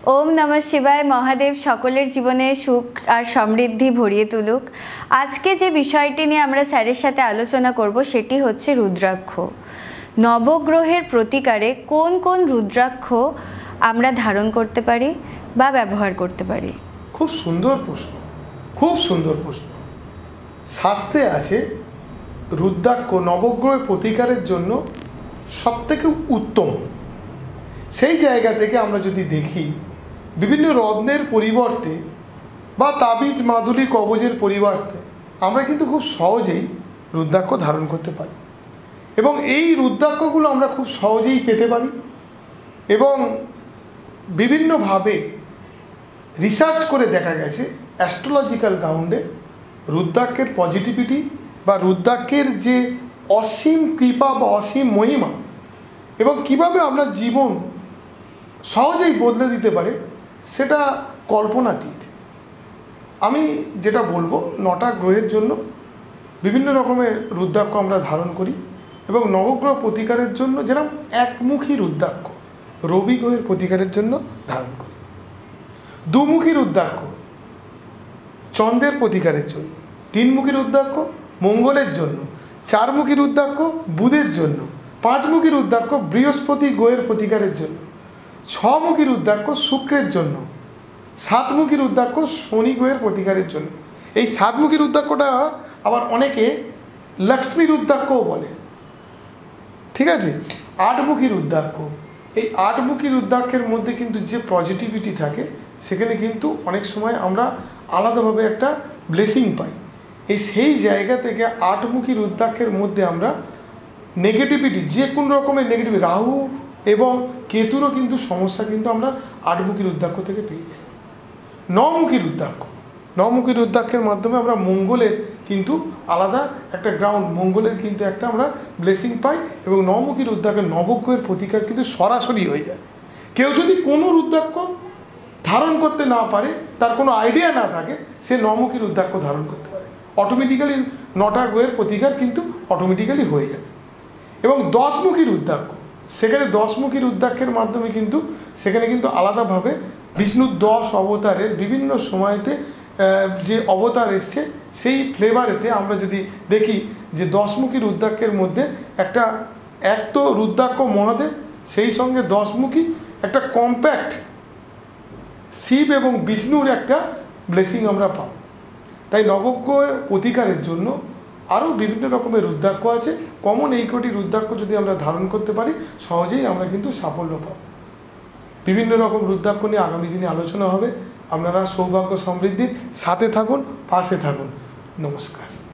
ओम नमः शिवाय। महादेव सकलेर जीवने सुख और समृद्धि भरिए तुलुक। आज के जे विषयटी निये आमरा स्यारेर साथे आलोचना करब सेटी होच्छे रुद्राक्ष। नवग्रहेर प्रतिकारे कोन कोन रुद्राक्ष आमरा धारण करते पारी बा व्यवहार करते पारी? खूब सुंदर प्रश्न, खूब सुंदर प्रश्न। शास्त्रे आछे रुद्राक्ष नवग्रहेर प्रतिकारेर जन्य सबथेके उत्तम। सेई जायगा थेके आमरा जोदि देखी विभिन्न रत्नेर परिवर्ते बा ताबिज मादुली कवचेर परिवर्ते आमरा किन्तु खूब सहजेई रुद्राक्ष धारण करते पारी एबं एई रुद्राक्षगुलो आमरा खूब सहजेई पेते पारी एबं विभिन्न भावे रिसार्च करे देखा गेछे एस्ट्रोलजिकल ग्राउंडे रुद्राक्षेर पजिटिविटी बा रुद्राक्षेर जे असीम कृपा बा असीम महिमा एबं किभाबे आमरा जीवन सहजेई बदले दिते पारे सेटा कल्पनातीत। आमी जेटा बोलबो 9टा ग्रहेर जन्य विभिन्न रकमेर रुद्राक्ष आमरा धारण करी एबं नवग्रह प्रतिकारेर जन्य जेरकम एकमुखी रुद्राक्ष रवि ग्रहेर प्रतिकारेर जन्य धारण करी। दुमुखी रुद्राक्ष चंद्रेर प्रतिकारेर जन्य, तीनमुखी रुद्राक्ष मंगलेर जन्य, चारमुखी रुद्राक्ष बुधेर जन्य, पाँचमुखी रुद्राक्ष बृहस्पति ग्रहेर प्रतिकारेर जन्य, छमुखी रुद्राक्ष शुक्रेर जन्य, सातमुखी रुद्राक्ष शनि ग्रहेर प्रतिकारेर जन्य। एई सातमुखी रुद्राक्षटा आबार अनेके लक्ष्मी रुद्राक्षও বলে, ठीक আছে। आठमुखी रुद्राक्ष, এই आठमुखी रुद्राक्षের মধ্যে কিন্তু যে পজিটিভিটি থাকে সেখানে কিন্তু অনেক সময় আমরা আলাদাভাবে একটা ব্লেসিং পাই। এই সেই জায়গা থেকে আটমুখী রুদ্রাক্ষের মধ্যে আমরা নেগেটিভিটি যে কোন রকমের নেগেটিভ রাহু এবং কেতুরও কিন্তু সমস্যা কিন্তু আমরা আটমুখী রুদ্রাক্ষ থেকে পেয়ে যাই। নমুখী রুদ্রাক্ষ, নমুখী রুদ্রাক্ষের মাধ্যমে আমরা মঙ্গলের কিন্তু আলাদা একটা গ্রাউন্ড, মঙ্গলের কিন্তু একটা আমরা ব্লেসিং পাই এবং নমুখী রুদ্রাক্ষের নবগ্রহের প্রতিকার কিন্তু সরাসরি হয়ে যায়। কেউ যদি কোনো রুদ্রাক্ষ ধারণ করতে না পারে, তার কোনো আইডিয়া না থাকে, সে নমুখী রুদ্রাক্ষ ধারণ করতে পারে, অটোমেটিক্যালি 9টা গ্রহের প্রতিকার কিন্তু অটোমেটিক্যালি হয়ে যাবে। এবং 10মুখী রুদ্রাক্ষ, সেখানে 10মুখী রুদ্রাক্ষের মাধ্যমে কিন্তু সেখানে কিন্তু আলাদাভাবে বিষ্ণুর 10 অবতারের বিভিন্ন সময়তে যে অবতার এসছে সেই ফ্লেভারেতে আমরা যদি দেখি যে 10মুখী রুদ্রাক্ষের মধ্যে একটা এক তো রুদ্রাক্ষ মহাদেব, সেই সঙ্গে 10মুখী একটা কম্প্যাক্ট শিব এবং বিষ্ণুর একটা ব্লেসিং আমরা পাব। তাই নবগ্রহের প্রতিকারের জন্য আরও বিভিন্ন রকমের রুদ্রাক্ষ আছে। কমন এই কটি রুদ্রাক্ষ যদি আমরা ধারণ করতে পারি সহজেই আমরা কিন্তু সাফল্য পাব। বিভিন্ন রকম রুদ্রাক্ষ নিয়ে আগামী দিনে আলোচনা হবে। আপনারা সৌভাগ্য সমৃদ্ধির সাথে থাকুন, পাশে থাকুন। নমস্কার।